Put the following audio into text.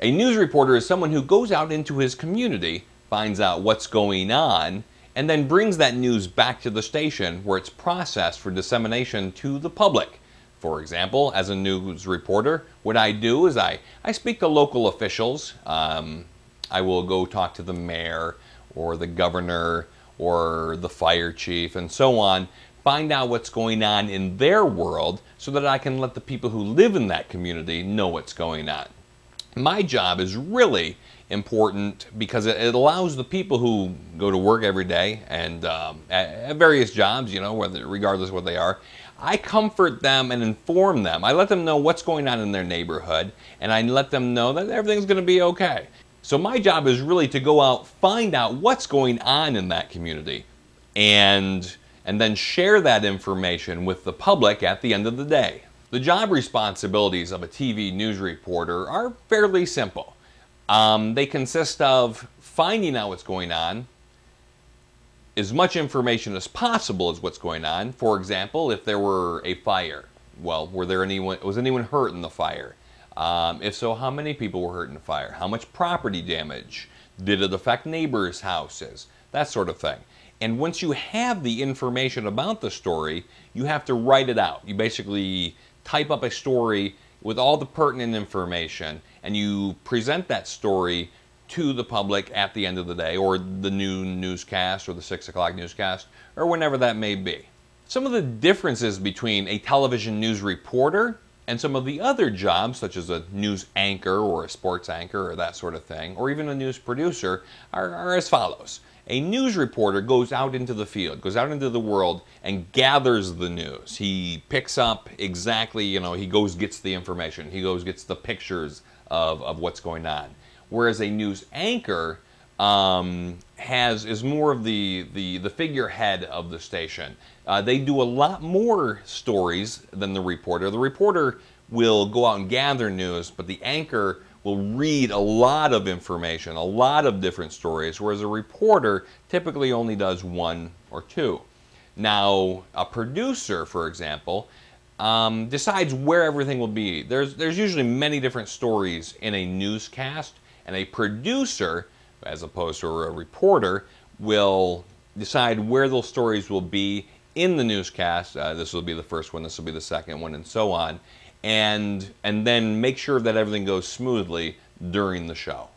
A news reporter is someone who goes out into his community, finds out what's going on, and then brings that news back to the station where it's processed for dissemination to the public. For example, as a news reporter, what I do is I speak to local officials. I will go talk to the mayor or the governor or the fire chief and so on, find out what's going on in their world so that I can let the people who live in that community know what's going on. My job is really important because it allows the people who go to work every day and at various jobs, you know, regardless of what they are, I comfort them and inform them. I let them know what's going on in their neighborhood, and I let them know that everything's going to be okay. So my job is really to go out, find out what's going on in that community, and then share that information with the public at the end of the day. The job responsibilities of a TV news reporter are fairly simple. They consist of finding out what's going on, as much information as possible is what's going on. For example, if there were a fire, well, was anyone hurt in the fire? If so, how many people were hurt in the fire? How much property damage? Did it affect neighbors' houses? That sort of thing. And once you have the information about the story, you have to write it out. You basically type up a story with all the pertinent information, and you present that story to the public at the end of the day, or the noon newscast, or the 6 o'clock newscast, or whenever that may be. Some of the differences between a television news reporter and some of the other jobs, such as a news anchor or a sports anchor or that sort of thing, or even a news producer, are as follows. A news reporter goes out into the field, goes out into the world, and gathers the news. He picks up exactly, you know, he goes gets the information. He goes gets the pictures of what's going on. Whereas a news anchor is more of the figurehead of the station. They do a lot more stories than the reporter. The reporter will go out and gather news, but the anchor will read a lot of information, a lot of different stories, whereas a reporter typically only does 1 or 2. Now, a producer, for example, decides where everything will be. There's usually many different stories in a newscast, and a producer, as opposed to a reporter, will decide where those stories will be in the newscast. This will be the first one, this will be the second one, and so on, and then make sure that everything goes smoothly during the show.